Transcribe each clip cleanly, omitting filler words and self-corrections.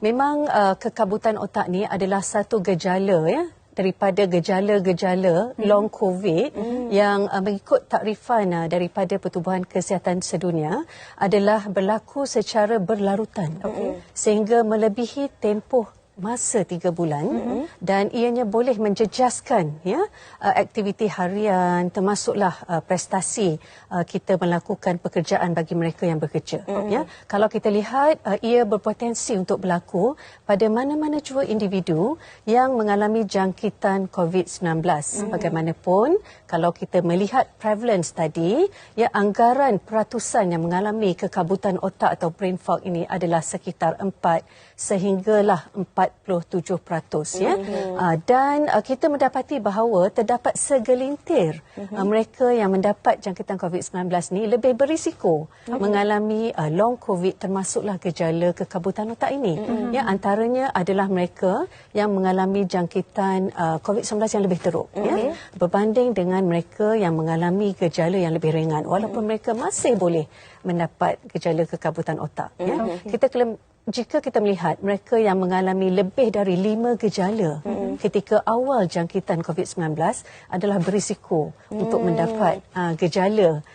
Memang kekabutan otak ni adalah satu gejala ya daripada gejala-gejala long COVID yang mengikut takrifan daripada Pertubuhan Kesihatan Sedunia adalah berlaku secara berlarutan sehingga melebihi tempoh masa 3 bulan dan ianya boleh menjejaskan ya aktiviti harian termasuklah prestasi kita melakukan pekerjaan bagi mereka yang bekerja ya. Kalau kita lihat ia berpotensi untuk berlaku pada mana-mana jua individu yang mengalami jangkitan COVID-19. Bagaimanapun kalau kita melihat prevalence tadi ya, anggaran peratusan yang mengalami kekabutan otak atau brain fog ini adalah sekitar 4 sehinggalah 47% ya. Dan kita mendapati bahawa terdapat segelintir mereka yang mendapat jangkitan COVID-19 ni lebih berisiko mengalami long COVID termasuklah gejala kekabutan otak ini. Ya, antaranya adalah mereka yang mengalami jangkitan COVID-19 yang lebih teruk ya, berbanding dengan mereka yang mengalami gejala yang lebih ringan walaupun mereka masih boleh mendapat gejala kekabutan otak ya. Jika kita melihat mereka yang mengalami lebih dari 5 gejala ketika awal jangkitan COVID-19 adalah berisiko untuk mendapat gejala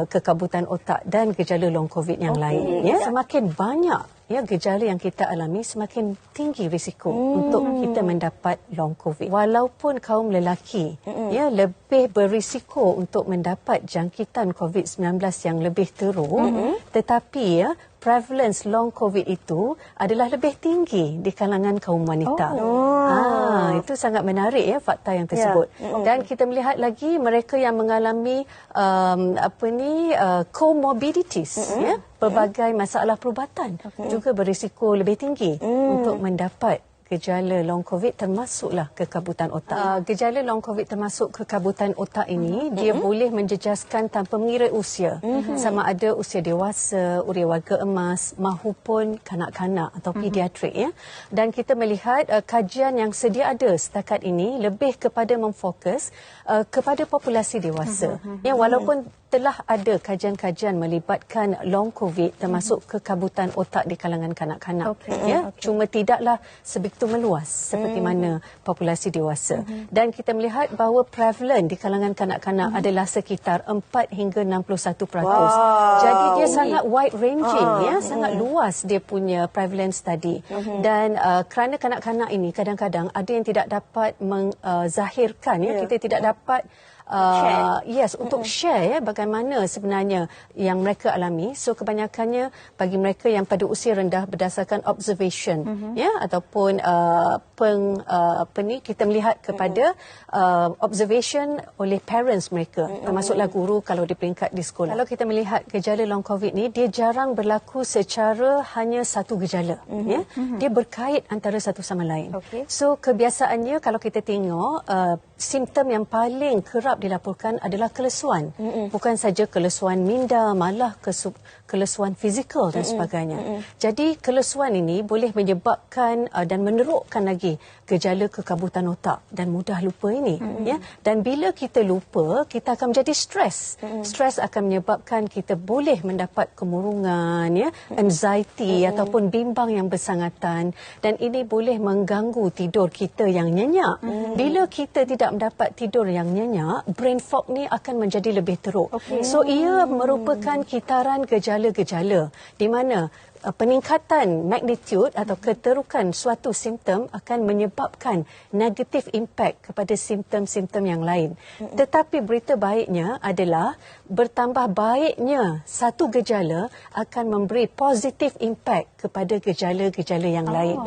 kekabutan otak dan gejala long COVID yang lain. Ya. Semakin banyak ya gejala yang kita alami, semakin tinggi risiko untuk kita mendapat long COVID. Walaupun kaum lelaki ya lebih berisiko untuk mendapat jangkitan COVID-19 yang lebih teruk, tetapi ya prevalence long COVID itu adalah lebih tinggi di kalangan kaum wanita. Itu sangat menarik ya fakta yang tersebut. Dan kita melihat lagi mereka yang mengalami comorbidities ya, pelbagai masalah perubatan juga berisiko lebih tinggi untuk mendapat gejala long COVID termasuklah kekabutan otak. Gejala long COVID termasuk kekabutan otak ini dia boleh menjejaskan tanpa mengira usia. Sama ada usia dewasa, usia warga emas mahupun kanak-kanak atau pediatrik ya. Dan kita melihat kajian yang sedia ada setakat ini lebih kepada memfokus kepada populasi dewasa. Ya, walaupun telah ada kajian-kajian melibatkan long COVID termasuk kekabutan otak di kalangan kanak-kanak cuma tidaklah sebegitu meluas seperti mana populasi dewasa. Dan kita melihat bahawa prevalent di kalangan kanak-kanak adalah sekitar 4 hingga 61%. Jadi dia sangat wide ranging ya, sangat luas dia punya prevalence tadi. Dan kerana kanak-kanak ini kadang-kadang ada yang tidak dapat menzahirkan ya, kita tidak dapat untuk share ya bagaimana sebenarnya yang mereka alami. So kebanyakannya bagi mereka yang pada usia rendah berdasarkan observation ya ataupun kita melihat kepada observation oleh parents mereka, termasuklah guru kalau di peringkat di sekolah. Kalau kita melihat gejala long COVID ni dia jarang berlaku secara hanya satu gejala ya. Dia berkait antara satu sama lain. So kebiasaannya kalau kita tengok simptom yang paling kerap dilaporkan adalah kelesuan. Bukan saja kelesuan minda, malah kelesuan fizikal dan sebagainya. Jadi kelesuan ini boleh menyebabkan dan menerukkan lagi gejala kekabutan otak dan mudah lupa ini ya. Dan bila kita lupa, kita akan menjadi stres. Stres akan menyebabkan kita boleh mendapat kemurungan ya, anxiety ataupun bimbang yang bersangatan, dan ini boleh mengganggu tidur kita yang nyenyak. Bila kita tidak mendapat tidur yang nyenyak, brain fog ni akan menjadi lebih teruk. So ia merupakan kitaran gejala-gejala di mana peningkatan magnitude atau keterukan suatu simptom akan menyebabkan negative impact kepada simptom-simptom yang lain. Tetapi berita baiknya adalah bertambah baiknya satu gejala akan memberi positive impact kepada gejala-gejala yang lain.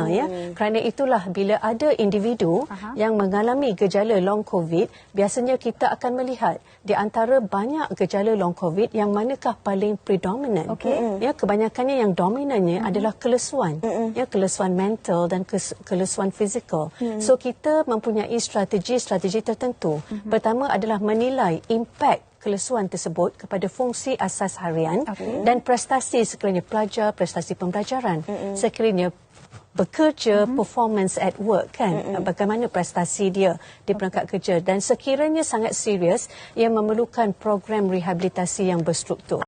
Ya, kerana itulah bila ada individu yang mengalami gejala long COVID, biasanya kita akan melihat di antara banyak gejala long COVID yang manakah paling predominant. Ya, kebanyakannya yang dominannya adalah kelesuan, ya, kelesuan mental dan kelesuan fizikal. So kita mempunyai strategi tertentu. Pertama adalah menilai impact kelesuan tersebut kepada fungsi asas harian dan prestasi sekiranya pelajar, prestasi pembelajaran, sekiranya bekerja, performance at work kan, bagaimana prestasi dia di perangkat kerja, dan sekiranya sangat serius ia memerlukan program rehabilitasi yang berstruktur.